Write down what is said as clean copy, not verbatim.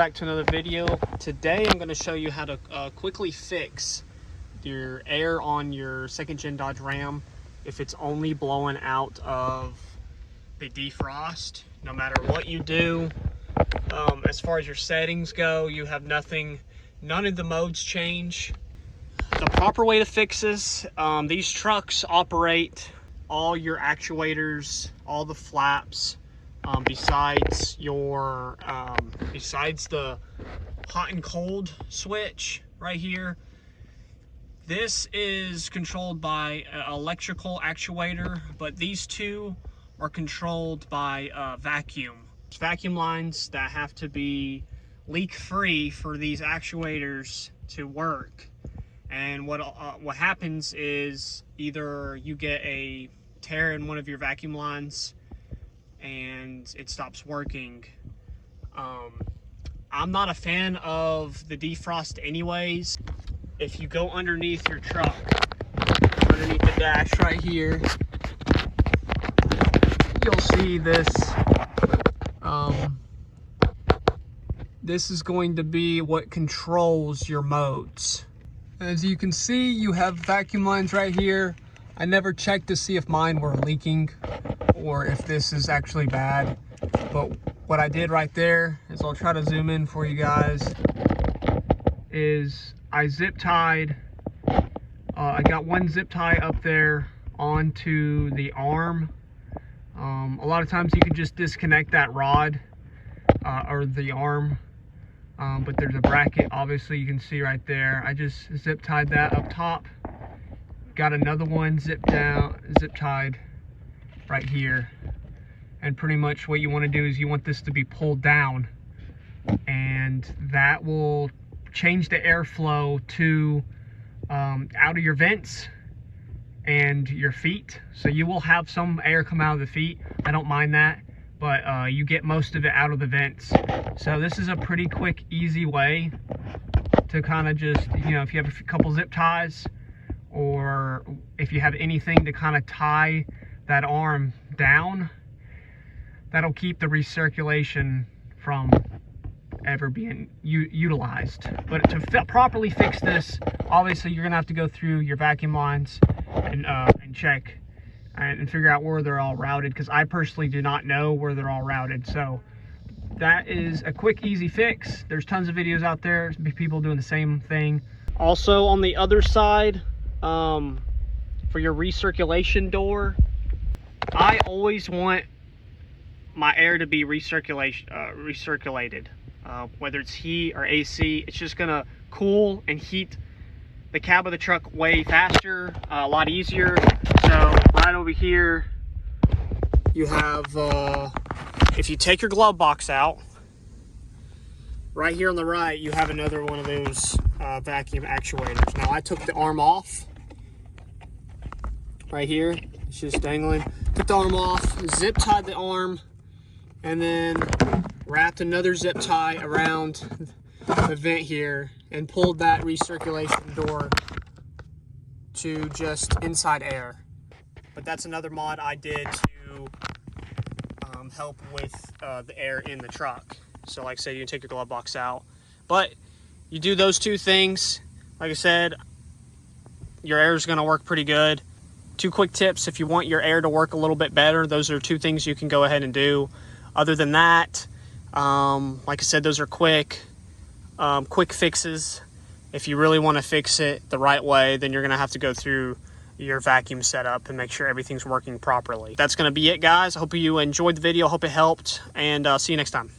back to another video. Today I'm going to show you how to quickly fix your air on your second gen Dodge Ram if it's only blowing out of the defrost. No matter what you do, as far as your settings go, you have nothing, none of the modes change. The proper way to fix this, these trucks operate all your actuators, all the flaps, besides the hot and cold switch right here. This is controlled by an electrical actuator, but these two are controlled by vacuum. There's vacuum lines that have to be leak-free for these actuators to work. And what happens is either you get a tear in one of your vacuum lines and it stops working. I'm not a fan of the defrost anyways. If you go underneath your truck, underneath the dash right here, you'll see this. This is going to be what controls your modes. As you can see, you have vacuum lines right here. I never checked to see if mine were leaking or if this is actually bad. But what I did right there is, I'll try to zoom in for you guys, is I zip tied, I got one zip tie up there onto the arm. A lot of times you can just disconnect that rod or the arm. But there's a bracket, obviously you can see right there. I just zip tied that up top. Got another one zip tied right here. And pretty much what you want to do is you want this to be pulled down, and that will change the airflow to out of your vents and your feet. So you will have some air come out of the feet. I don't mind that, but you get most of it out of the vents. So this is a pretty quick, easy way to kind of just, if you have a couple zip ties, or if you have anything to kind of tie that arm down, that'll keep the recirculation from ever being utilized. But to properly fix this, obviously you're gonna have to go through your vacuum lines and check and figure out where they're all routed, because I personally do not know where they're all routed. So that is a quick, easy fix. There's tons of videos out there, people doing the same thing. Also on the other side, for your recirculation door, I always want my air to be recirculated. Whether it's heat or AC, it's just gonna cool and heat the cab of the truck way faster, a lot easier. So right over here, you have, if you take your glove box out, right here on the right, you have another one of those vacuum actuators. Now I took the arm off, right here, it's just dangling. Took the arm off, zip tied the arm, and then wrapped another zip tie around the vent here and pulled that recirculation door to just inside air. But that's another mod I did to help with the air in the truck. So like I said, you can take your glove box out, but you do those two things, like I said, your air is going to work pretty good. Two quick tips if you want your air to work a little bit better. Those are two things you can go ahead and do. Other than that, like I said, those are quick fixes. If you really want to fix it the right way, then you're going to have to go through your vacuum setup and make sure everything's working properly. That's going to be it, guys. I hope you enjoyed the video. Hope it helped, and see you next time.